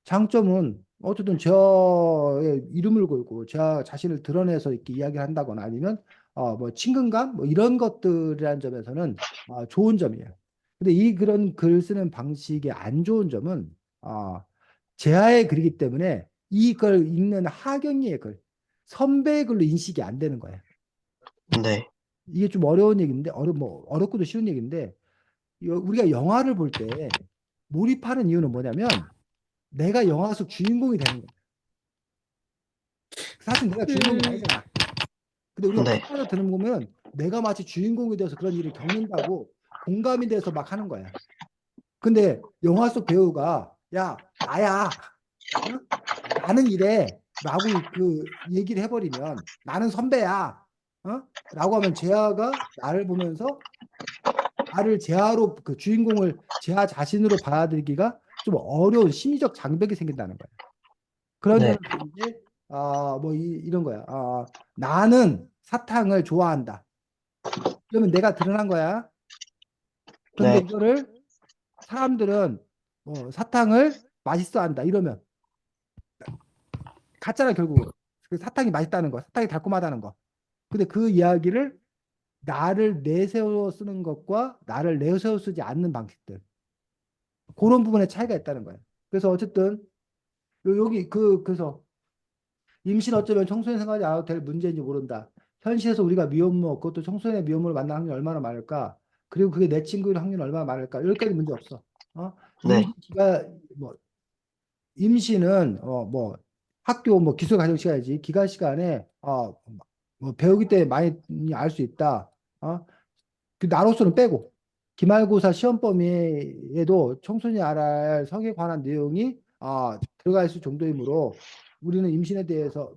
장점은 어쨌든 저의 이름을 걸고 저 자신을 드러내서 이렇게 이야기를 한다거나 아니면 뭐 친근감 뭐 이런 것들이라는 점에서는 좋은 점이에요. 근데 이 그런 글 쓰는 방식의 안 좋은 점은 제아의 글이기 때문에 이걸 읽는 하경이의 글, 선배의 글로 인식이 안 되는 거예요. 네. 이게 좀 어려운 얘기인데 뭐 어렵고도 쉬운 얘기인데 우리가 영화를 볼 때 몰입하는 이유는 뭐냐면 내가 영화 속 주인공이 되는 거야. 사실 내가 주인공이 음, 아니잖아. 근데 우리가 네. 푹 빠져 드는 거 보면 내가 마치 주인공이 되어서 그런 일을 겪는다고 공감이 돼서 막 하는 거야. 근데 영화 속 배우가 야 나야 어? 나는 이래 라고 그 얘기를 해버리면 나는 선배야 라고 하면 재하가 나를 보면서 나를 재하로 그 주인공을 재하 자신으로 받아들이기가 좀 어려운 심리적 장벽이 생긴다는 거야. 그런 네. 점에서 이제 뭐 이런 거야. 나는 사탕을 좋아한다. 그러면 내가 드러난 거야. 근데 네. 이거를 사람들은 사탕을 맛있어 한다. 이러면 가짜라 결국은. 그 사탕이 맛있다는 거, 사탕이 달콤하다는 거. 근데 그 이야기를 나를 내세워 쓰는 것과 나를 내세워 쓰지 않는 방식들. 그런 부분에 차이가 있다는 거예요. 그래서 어쨌든 여기 그래서 임신 어쩌면 청소년 생활이 안 해도 될 문제인지 모른다. 현실에서 우리가 미혼모, 그것도 청소년의 미혼모를 만날 확률이 얼마나 많을까? 그리고 그게 내 친구일 확률이 얼마나 많을까? 여기까지 문제 없어. 네. 임신 기가 뭐 임신은 뭐 학교 뭐 기술 과정 시간이지 기간 시간에 뭐 배우기 때문에 많이 알 수 있다. 그 나로서는 빼고 기말고사 시험 범위에도 청소년이 알아야 할 성에 관한 내용이 들어가 있을 정도이므로 우리는 임신에 대해서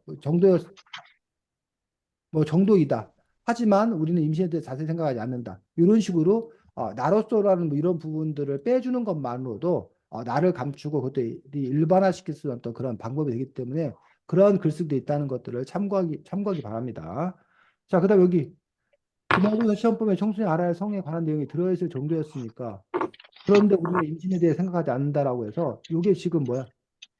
뭐 정도이다. 하지만 우리는 임신에 대해 자세히 생각하지 않는다. 이런 식으로 나로서라는 뭐 이런 부분들을 빼주는 것만으로도 나를 감추고 그것도 일반화시킬 수 있는 어떤 그런 방법이 되기 때문에 그런 글쓰기도 있다는 것들을 참고하기 바랍니다. 자, 그다음 여기 기말고사 시험범위에 청소년이 알아야 할 성에 관한 내용이 들어있을 정도였으니까 그런데 우리가 임신에 대해 생각하지 않는다라고 해서 이게 지금 뭐야?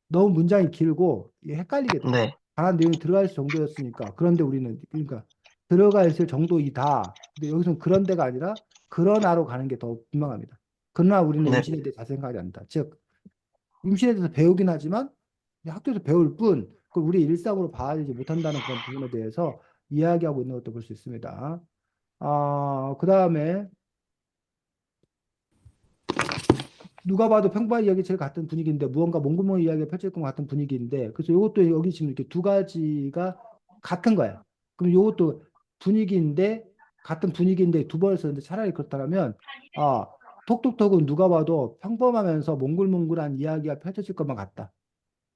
너무 문장이 길고 이게 헷갈리게 돼. 네, 관한 내용이 들어가 있을 정도였으니까. 그런데 우리는 그러니까 들어가 있을 정도이다. 근데 여기서는 그런 데가 아니라 그러나로 가는 게 더 분명합니다. 그러나 우리는 네, 임신에 대해 자세히 생각하지 않는다. 즉 임신에 대해서 배우긴 하지만 학교에서 배울 뿐 그걸 우리 일상으로 봐야지 못한다는 그런 부분에 대해서 이야기하고 있는 것도 볼 수 있습니다. 그다음에 누가 봐도 평범한 이야기체를 같은 분위기인데 무언가 몽골몽 이야기가 펼쳐질 것 같은 분위기인데 그래서 이것도 여기 지금 이렇게 두 가지가 같은 거야. 그럼 이것도 분위기인데 같은 분위기인데 두 번을 썼는데 차라리 그렇다면 아 톡톡톡은 누가 봐도 평범하면서 몽글몽글한 이야기가 펼쳐질 것만 같다.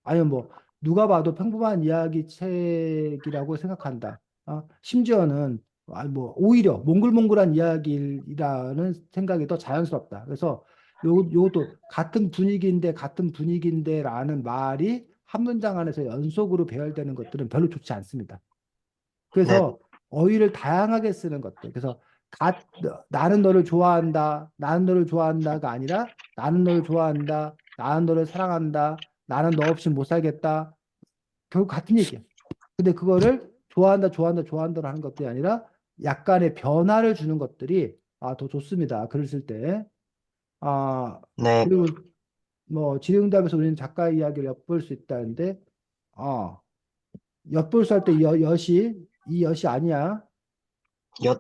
아니면 뭐 누가 봐도 평범한 이야기 책이라고 생각한다. 심지어는 뭐 오히려 몽글몽글한 이야기라는 생각이 더 자연스럽다. 그래서 요것도 같은 분위기인데라는 말이 한 문장 안에서 연속으로 배열되는 것들은 별로 좋지 않습니다. 네, 그래서 어휘를 다양하게 쓰는 것들. 그래서 나는 너를 좋아한다. 나는 너를 좋아한다가 아니라 나는 너를 좋아한다. 나는 너를 사랑한다. 나는 너 없이 못 살겠다. 결국 같은 얘기야. 근데 그거를 좋아한다, 좋아한다, 좋아한다로 하는 것들이 아니라 약간의 변화를 주는 것들이 더 좋습니다. 글을 쓸 때. 아, 네. 그리고 뭐 질의응답에서 우리는 작가 이야기를 엿볼 수 있다는데 아, 엿볼 수 할 때 엿이 이 엿이 아니야.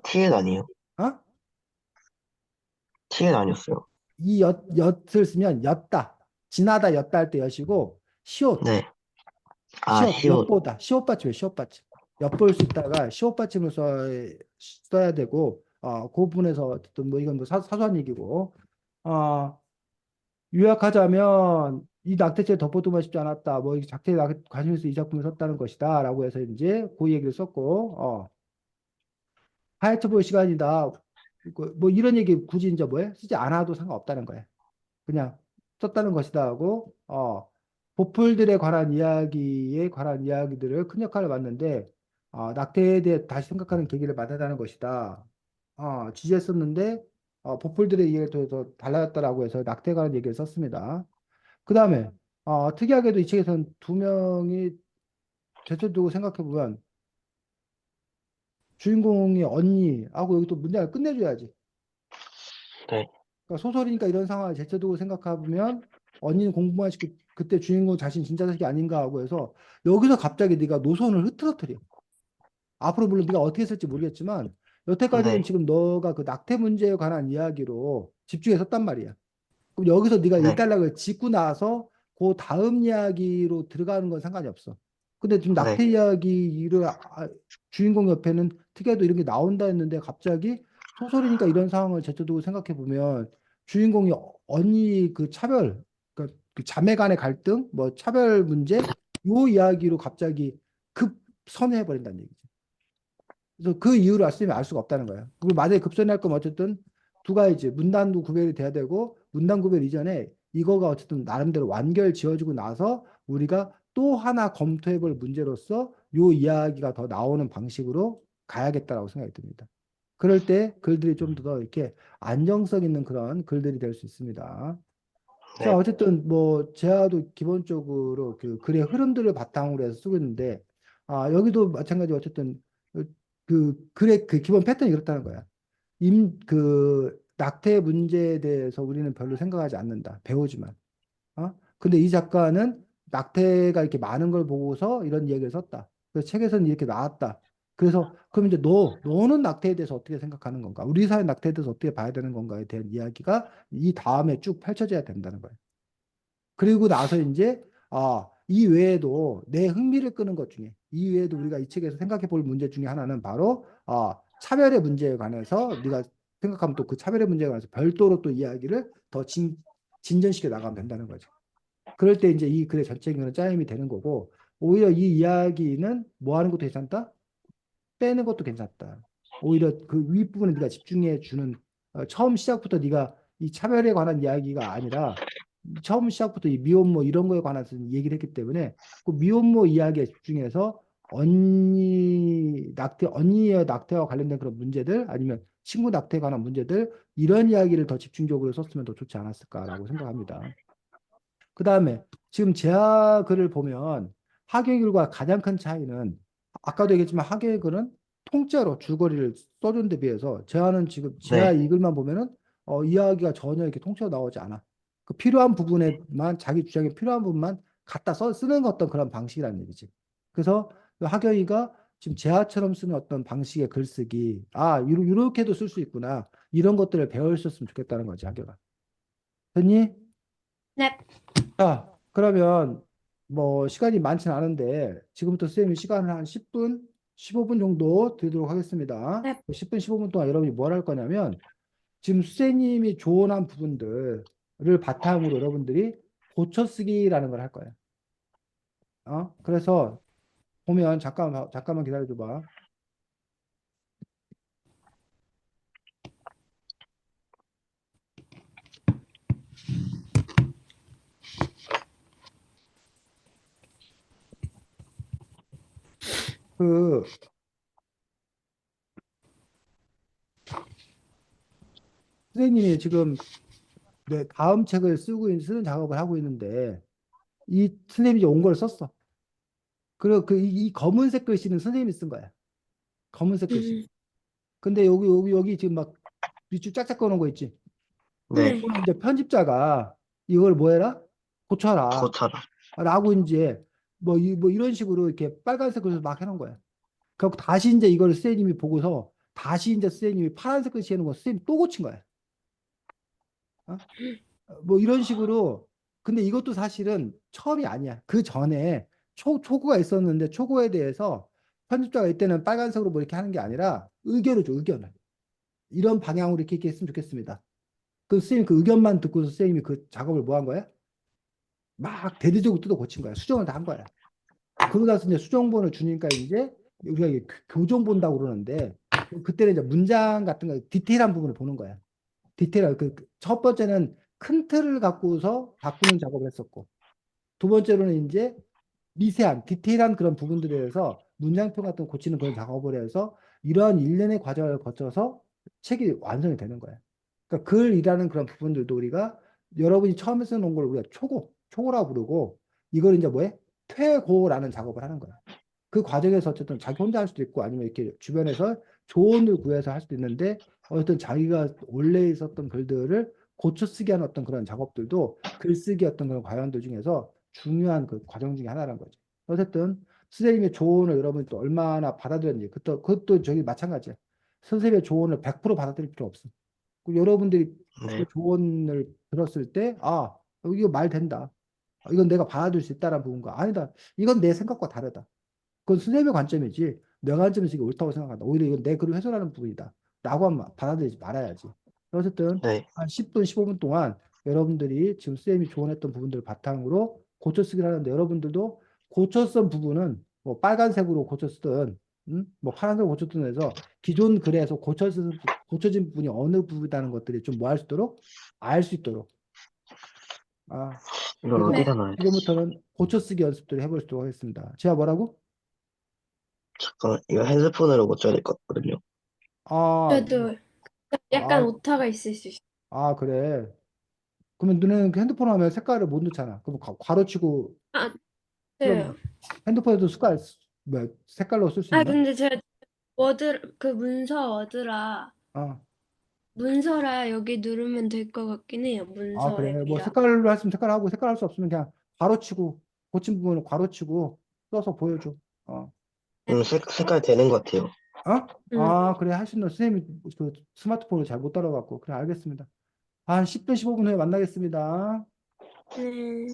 티엣 아니에요? 어? 티엣 아니었어요. 이 엿을 쓰면 엿다. 지나다 엿다 할 때 엿이고 시옷, 네. 아, 시옷. 엿보다. 시옷 받침이에요. 시옷 받침. 엿볼 수 있다가 시옷 받침을 써야 되고 그 부분에서 어쨌든 뭐 이건 뭐 사소한 얘기고 요약하자면 이 낙태죄를 덮어두면 쉽지 않았다. 뭐 작태에 관심 있어 이 작품을 썼다는 것이다라고 해서 이제 그 얘기를 썼고 파헤쳐 볼 시간이다. 뭐 이런 얘기 굳이 이제 뭐해 쓰지 않아도 상관없다는 거야. 그냥 썼다는 것이다 하고 보풀들에 관한 이야기에 관한 이야기들을 큰 역할을 맡는데 낙태에 대해 다시 생각하는 계기를 마련하는 것이다. 취재했었는데 보풀들의 이해를 통해서 달라졌다라고 해서 낙태에 관한 얘기를 썼습니다. 그 다음에 특이하게도 이 책에서는 두 명이 제쳐 두고 생각해 보면 주인공이 언니하고 여기 또 문장을 끝내줘야지. 네, 그러니까 소설이니까 이런 상황을 제쳐두고 생각해보면 언니는 공부만 시키고 그때 주인공 자신 진짜 자식이 아닌가 하고 해서 여기서 갑자기 네가 노선을 흐트러뜨려. 앞으로 물론 네가 어떻게 쓸지 모르겠지만 여태까지는 네, 지금 너가 그 낙태 문제에 관한 이야기로 집중해서 썼단 말이야. 그럼 여기서 네가 네, 일단락을 짓고 나서 그 다음 이야기로 들어가는 건 상관이 없어. 근데 지금 네, 낙태 이야기를 주인공 옆에는 특이하도 이런 게 나온다 했는데 갑자기 소설이니까 이런 상황을 제쳐두고 생각해 보면 주인공이 언니 그 차별, 그러니까 그 자매 간의 갈등, 뭐 차별 문제 요 이야기로 갑자기 급 선회해 버린다는 얘기지. 그래서 그 이유를 알수면 알 수가 없다는 거야. 그리고 만약에 급선회할 거면 어쨌든 두 가지 문단도 구별이 돼야 되고 문단 구별 이전에 이거가 어쨌든 나름대로 완결 지어지고 나서 우리가 또 하나 검토해 볼 문제로서 요 이야기가 더 나오는 방식으로 가야겠다라고 생각이 듭니다. 그럴 때 글들이 좀 더 이렇게 안정성 있는 그런 글들이 될 수 있습니다. 자, 네, 어쨌든 뭐 제아도 기본적으로 그 글의 흐름들을 바탕으로 해서 쓰고 있는데 여기도 마찬가지 어쨌든 그 글의 그 기본 패턴이 그렇다는 거야. 낙태 문제에 대해서 우리는 별로 생각하지 않는다. 배우지만. 근데 이 작가는 낙태가 이렇게 많은 걸 보고서 이런 이야기를 썼다. 그래서 책에서는 이렇게 나왔다. 그래서 그럼 이제 너는 낙태에 대해서 어떻게 생각하는 건가? 우리 사회 낙태에 대해서 어떻게 봐야 되는 건가에 대한 이야기가 이 다음에 쭉 펼쳐져야 된다는 거예요. 그리고 나서 이제 이 외에도 내 흥미를 끄는 것 중에 이 외에도 우리가 이 책에서 생각해 볼 문제 중에 하나는 바로 차별의 문제에 관해서 네가 생각하면 또 그 차별의 문제에 관해서 별도로 또 이야기를 더 진전시켜 나가면 된다는 거죠. 그럴 때 이제 이 글의 전체 기능은 짜임이 되는 거고 오히려 이 이야기는 뭐 하는 것도 괜찮다? 빼는 것도 괜찮다. 오히려 그 윗부분에 네가 집중해 주는 처음 시작부터 네가 이 차별에 관한 이야기가 아니라 처음 시작부터 이 미혼모 이런 거에 관해서 얘기를 했기 때문에 그 미혼모 이야기에 집중해서 언니의 낙태와 관련된 그런 문제들 아니면 친구 낙태에 관한 문제들 이런 이야기를 더 집중적으로 썼으면 더 좋지 않았을까라고 생각합니다. 그 다음에 지금 재하 글을 보면 하계의 글과 가장 큰 차이는 아까도 얘기했지만 하계의 글은 통째로 줄거리를 써준 데 비해서 재하는 지금 재하 네. 이 글만 보면은 이야기가 전혀 이렇게 통째로 나오지 않아. 그 필요한 부분에만 자기 주장에 필요한 부분만 갖다 쓰는 어떤 그런 방식이라는 얘기지. 그래서 하경이가 지금 재하처럼 쓰는 어떤 방식의 글쓰기, 이렇게도 쓸 수 있구나. 이런 것들을 배우셨으면 좋겠다는 거지, 하경아. 됐니? 네. 자, 그러면 뭐 시간이 많지는 않은데 지금부터 선생님이 시간을 한 10분, 15분 정도 드리도록 하겠습니다. 네. 10분, 15분 동안 여러분이 뭘 할 거냐면 지금 선생님이 조언한 부분들을 바탕으로 여러분들이 고쳐쓰기라는 걸 할 거예요. 그래서 보면 잠깐만 기다려 줘봐. 그 선생님이 지금 내 다음 책을 쓰는 작업을 하고 있는데 이 선생님이 이제 온 걸 썼어. 그리고 이 검은색 글씨는 선생님이 쓴 거야. 검은색 글씨. 음, 근데 여기 지금 막 밑줄 짝짝 거는 거 있지. 네. 네. 이거는 이제 편집자가 이걸 뭐 해라? 고쳐라. 고쳐라. 라고 이제 뭐 이런 식으로 이렇게 빨간색 글을 막 해놓은 거야. 그리고 다시 이제 이걸 선생님이 보고서 다시 이제 선생님이 파란색 글씨 해놓은 거 선생님이 또 고친 거야. 어? 뭐 이런 식으로. 근데 이것도 사실은 처음이 아니야. 그 전에 초고가 있었는데 초고에 대해서 편집자가 이때는 빨간색으로 뭐 이렇게 하는 게 아니라 의견을 줘, 의견을. 이런 방향으로 이렇게 했으면 좋겠습니다. 그 선생님 그 의견만 듣고서 선생님이 그 작업을 뭐 한 거야? 막 대대적으로 뜯어 고친 거야. 수정을 다 한 거야. 그러고 나서 이제 수정본을 주니까 이제 우리가 이게 교정 본다고 그러는데 그때는 이제 문장 같은 거 디테일한 부분을 보는 거야. 디테일한 첫 번째는 큰 틀을 갖고서 바꾸는 작업을 했었고 두 번째로는 이제 미세한 디테일한 그런 부분들에 대해서 문장표 같은 거 고치는 그런 작업을 해서 이러한 일련의 과정을 거쳐서 책이 완성이 되는 거야. 그러니까 글이라는 그런 부분들도 우리가 여러분이 처음에 써놓은 걸 우리가 초고라고 부르고 이걸 이제 뭐해? 퇴고라는 작업을 하는 거야. 그 과정에서 어쨌든 자기 혼자 할 수도 있고 아니면 이렇게 주변에서 조언을 구해서 할 수도 있는데 어쨌든 자기가 원래 있었던 글들을 고쳐쓰기 하는 어떤 그런 작업들도 글쓰기 어떤 그런 과정들 중에서 중요한 그 과정 중에 하나라는 거죠. 어쨌든 선생님의 조언을 여러분이 또 얼마나 받아들였는지 그것도 저기 마찬가지야. 선생님의 조언을 100% 받아들일 필요 없어. 그 여러분들이 그 네. 조언을 들었을 때, 이거 말 된다. 이건 내가 받아들일 수 있다라는 부분과 아니다. 이건 내 생각과 다르다. 그건 선생님의 관점이지 내 관점에서 이게 옳다고 생각한다. 오히려 이건 내 글을 훼손하는 부분이다. 라고 하면 받아들이지 말아야지. 어쨌든 네. 한 10분, 15분 동안 여러분들이 지금 선생님이 조언했던 부분들을 바탕으로 고쳐 쓰기를 하는데 여러분들도 고쳐 쓴 부분은 뭐 빨간색으로 고쳐 쓰든 뭐 파란색으로 고쳐 쓰든 해서 기존 글에서 고쳐진 부분이 어느 부분이라는 것들이 좀 뭐 할 수 있도록 알 수 있도록 이걸 그래서 어디다 네. 넣어야 되지? 지금부터는 고쳐 쓰기 연습들을 해볼 수 있도록 하겠습니다. 제가 뭐라고? 잠깐만, 이거 핸드폰으로 고쳐야 될 것 같거든요. 아, 저도 약간 아, 오타가 있을 수 있어요. 그래. 그러면 너는 그 핸드폰 하면 색깔을 못 넣잖아. 그럼 괄호치고, 아, 네. 그럼 핸드폰에도 뭐, 색깔로 쓸 수 아, 있나? 근데 제가 그 문서 워드라, 아, 문서라 여기 누르면 될 것 같긴 해요. 문서 그래. 뭐 앱이라. 색깔로 했으면 색깔하고, 색깔 할 수 없으면 그냥 괄호치고, 고친 부분을 괄호치고 써서 보여줘. 어, 색깔 되는 것 같아요. 음, 그래. 하신 너 선생님이 그 스마트폰을 잘 못 따라갖고. 그래, 알겠습니다. 한 10분, 15분 후에 만나겠습니다. 네.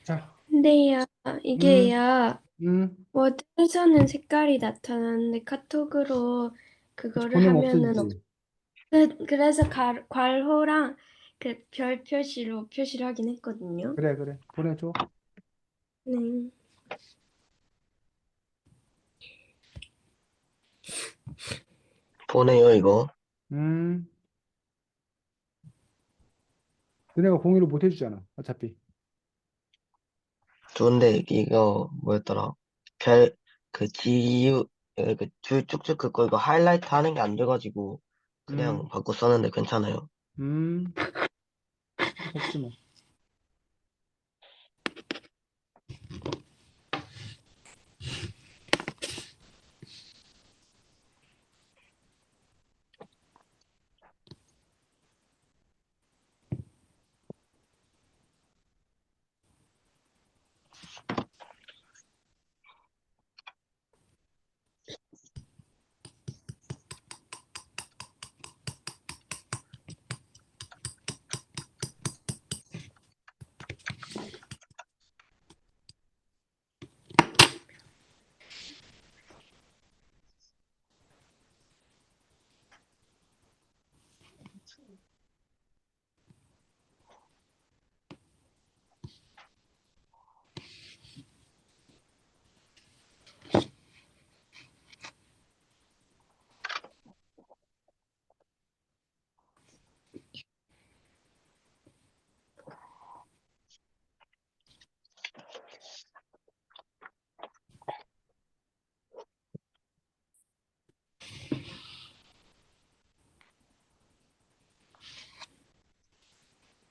자, 근데요, 음, 이게요, 음, 워드에서는 색깔이 나타나는데 카톡으로 그치, 그거를 보내면 하면은 없어지지. 그래서 괄호랑 그 별 표시로 표시를 하긴 했거든요. 그래, 그래. 보내줘. 네. 보내요, 이거. 음, 너네가 공유를 못 해주잖아. 어차피. 좋은데, 이거, 뭐였더라. 별, 그, 지우, 줄 쭉쭉 긋고 이거 하이라이트 하는 게 안 돼가지고, 그냥 음, 바꿔 썼는데 괜찮아요. 음, 없지 뭐.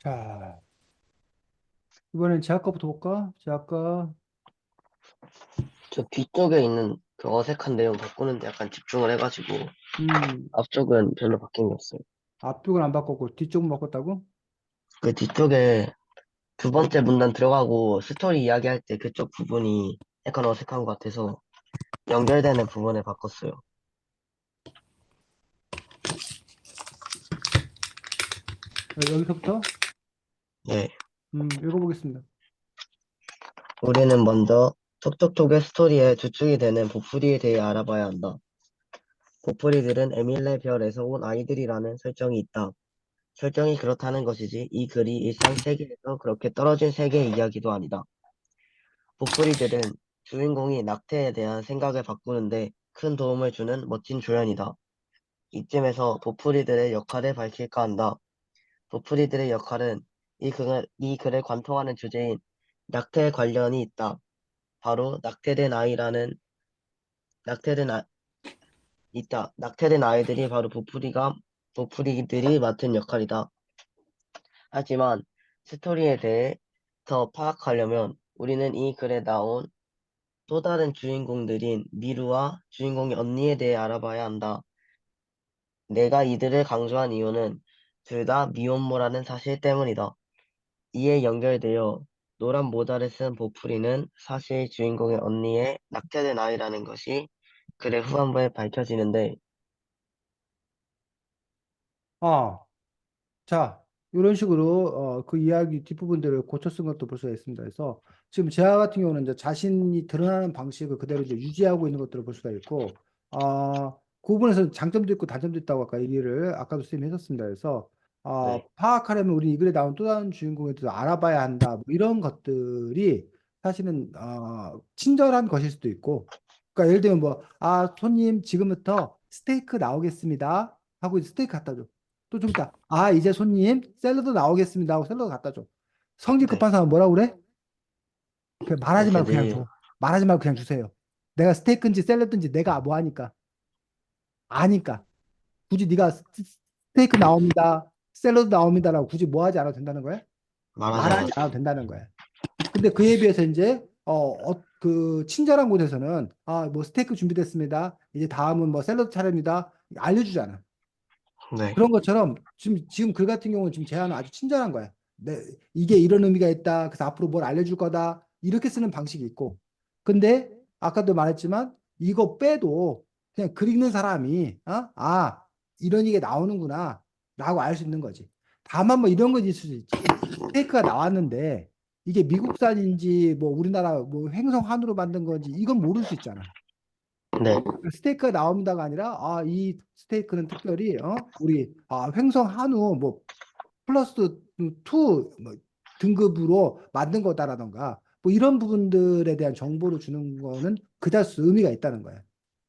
자, 이번엔 제아 거부터 볼까? 제아 거. 저 뒤쪽에 있는 그 어색한 내용 바꾸는데 약간 집중을 해가지고, 음, 앞쪽은 별로 바뀐 게 없어요. 앞쪽은 안 바꿨고, 뒤쪽은 바꿨다고? 그 뒤쪽에 두 번째 문단 들어가고 스토리 이야기할 때 그쪽 부분이 약간 어색한 것 같아서 연결되는 부분을 바꿨어요. 여기서부터? 예. 읽어보겠습니다. 우리는 먼저 톡톡톡의 스토리의 주축이 되는 보풀이에 대해 알아봐야 한다. 보풀이들은 에밀레 별에서 온 아이들이라는 설정이 있다. 설정이 그렇다는 것이지 이 글이 일상 세계에서 그렇게 떨어진 세계의 이야기도 아니다. 보풀이들은 주인공이 낙태에 대한 생각을 바꾸는데 큰 도움을 주는 멋진 조연이다. 이쯤에서 보풀이들의 역할을 밝힐까 한다. 보풀이들의 역할은 이 글을 관통하는 주제인 낙태에 관련이 있다. 바로 낙태된 낙태된 아이들이 바로 보풀이들이 맡은 역할이다. 하지만 스토리에 대해 더 파악하려면 우리는 이 글에 나온 또 다른 주인공들인 미루와 주인공의 언니에 대해 알아봐야 한다. 내가 이들을 강조한 이유는 둘 다 미혼모라는 사실 때문이다. 이에 연결되어 노란 모자를 쓴 보풀이는 사실 주인공의 언니의 낙태된 아이라는 것이 글의 후반부에 밝혀지는데, 아, 자, 이런 식으로 그 이야기 뒷부분들을 고쳐 쓴 것도 볼 수가 있습니다. 그래서 지금 제아 같은 경우는 이제 자신이 드러나는 방식을 그대로 이제 유지하고 있는 것들을 볼 수가 있고, 그 부분에서 장점도 있고 단점도 있다고 아까 얘기를 아까도 쌤이 해줬습니다. 그래서 네, 파악하려면 우리 이 글에 나온 또 다른 주인공에 대해서 알아봐야 한다. 뭐 이런 것들이 사실은 친절한 것일 수도 있고, 그러니까 예를 들면 뭐, 손님 지금부터 스테이크 나오겠습니다. 하고 이제 스테이크 갖다 줘. 또 좀 있다. 이제 손님 샐러드 나오겠습니다 하고 샐러드 갖다 줘. 성질 네. 급한 사람 뭐라 그래? 그냥 말하지 이렇게 말고 그냥 늘, 줘. 말하지 말고 그냥 주세요. 내가 스테이크인지 샐러드인지 내가 뭐 하니까. 아니까. 굳이 네가 스테이크 나옵니다. 샐러드 나옵니다라고 굳이 뭐 하지 않아도 된다는 거야? 말하지 말하지 않아도 않아도 돼요. 된다는 거야. 근데 그에 비해서 이제 그 친절한 곳에서는 뭐 스테이크 준비됐습니다. 이제 다음은 뭐 샐러드 차례입니다. 알려주잖아. 네, 그런 것처럼 지금 글 같은 경우는 지금 제안은 아주 친절한 거야. 이게 이런 의미가 있다. 그래서 앞으로 뭘 알려줄 거다. 이렇게 쓰는 방식이 있고. 근데 아까도 말했지만 이거 빼도 그냥 글 읽는 사람이 이런 얘기가 나오는구나 라고 알 수 있는 거지. 다만 뭐 이런 건 있을 수 있지. 스테이크가 나왔는데 이게 미국산인지 뭐 우리나라 뭐 횡성한우로 만든 건지 이건 모를 수 있잖아. 네, 스테이크가 나온다가 아니라 이 스테이크는 특별히 우리 횡성 한우 뭐 플러스 2 뭐 등급으로 만든 거다라던가 뭐 이런 부분들에 대한 정보를 주는 거는 그다수 의미가 있다는 거예요.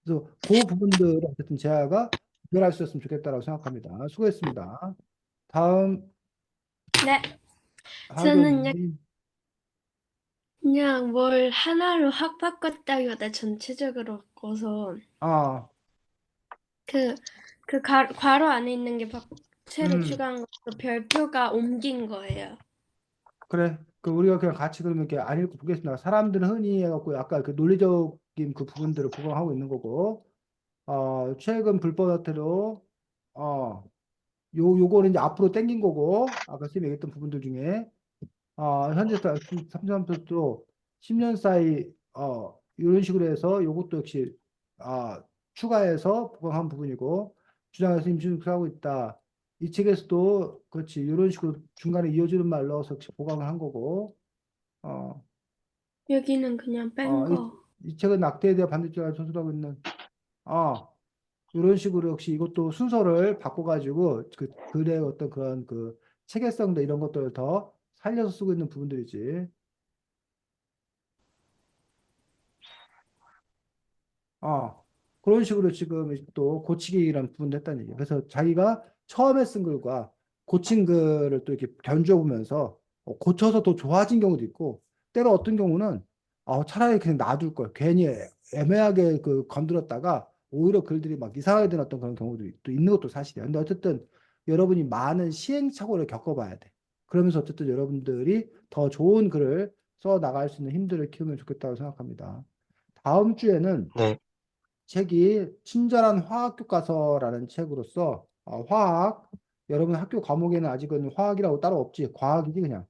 그래서 그 부분들을 어쨌든 제아가 구별할 수 있었으면 좋겠다라고 생각합니다. 수고했습니다. 다음 네, 저는요 하경이 그냥 뭘 하나로 확 바꿨다기보다 전체적으로 바꿔서 아, 그, 괄호 안에 있는 게 새로 음, 추가한 것도 별표가 옮긴 거예요. 그래. 그 우리가 그냥 같이 그러면 이렇게 안 읽고 보겠습니다. 사람들은 흔히 해갖고 아까 그 논리적인 그 부분들을 부각하고 있는 거고, 최근 불법 사태로 요거는 이제 앞으로 당긴 거고, 아까 선생님이 얘기했던 부분들 중에, 현재 3점부터 10년 사이, 이런 식으로 해서 요것도 역시, 추가해서 보강한 부분이고, 주장해서 임신을 하고 있다. 이 책에서도 그렇지, 이런 식으로 중간에 이어지는 말 넣어서 역시 보강을 한 거고, 어, 여기는 그냥 뺀 거. 이 책은 낙태에 대한 반대쪽을 전술하고 있는, 아, 이런 식으로 역시 이것도 순서를 바꿔가지고 그 글의 어떤 그런 그 체계성도 이런 것들을 더 살려서 쓰고 있는 부분들이지. 그런 식으로 지금 또 고치기라는 부분도 했다는 얘기예요. 그래서 자기가 처음에 쓴 글과 고친 글을 또 이렇게 견주어 보면서 고쳐서 더 좋아진 경우도 있고, 때로 어떤 경우는 차라리 그냥 놔둘 걸 괜히 애매하게 그 건드렸다가 오히려 글들이 막 이상하게 된 어떤 그런 경우도 또 있는 것도 사실이야. 근데 어쨌든 여러분이 많은 시행착오를 겪어봐야 돼. 그러면서 어쨌든 여러분들이 더 좋은 글을 써 나갈 수 있는 힘들을 키우면 좋겠다고 생각합니다. 다음 주에는 네, 책이 친절한 화학 교과서라는 책으로서 화학 여러분 학교 과목에는 아직은 화학이라고 따로 없지 과학이지 그냥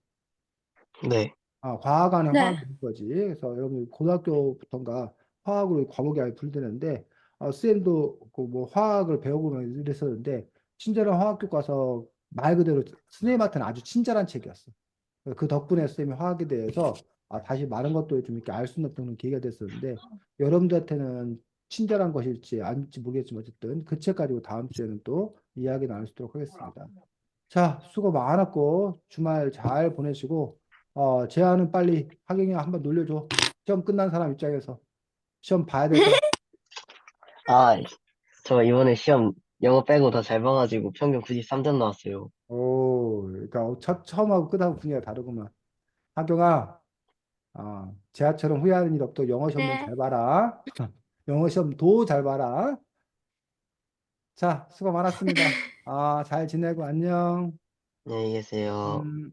네, 과학 안에 네. 화학이 있는 거지 그래서 여러분 고등학교부터인가 화학으로 과목이 아예 분리되는데 쌤도 그 뭐 화학을 배워보면 이랬었는데 친절한 화학 교과서 말 그대로 선생님한테는 아주 친절한 책이었어. 그 덕분에 쌤이 화학에 대해서 다시 많은 것들을 좀 이렇게 알 수 있는 그런 계기가 됐었는데 여러분들한테는 친절한 것일지 아닐지 모르겠지만 어쨌든 그 책 가지고 다음 주에는 또 이야기 나눌 수 있도록 하겠습니다. 자, 수고 많았고 주말 잘 보내시고 제안은 빨리 하경이 한번 놀려줘. 시험 끝난 사람 입장에서 시험 봐야 될 거야. 아, 저 이번에 시험 영어 빼고 다 잘 봐가지고 평균 93점 나왔어요. 오, 그러니까 처음하고 끝하고 분위기가 다르구만. 하경아, 제아처럼 후회하는 일 없도록 영어 시험은 네. 잘 봐라. 영어 시험도 잘 봐라. 자, 수고 많았습니다. 잘 지내고 안녕. 안녕히 계세요. 음.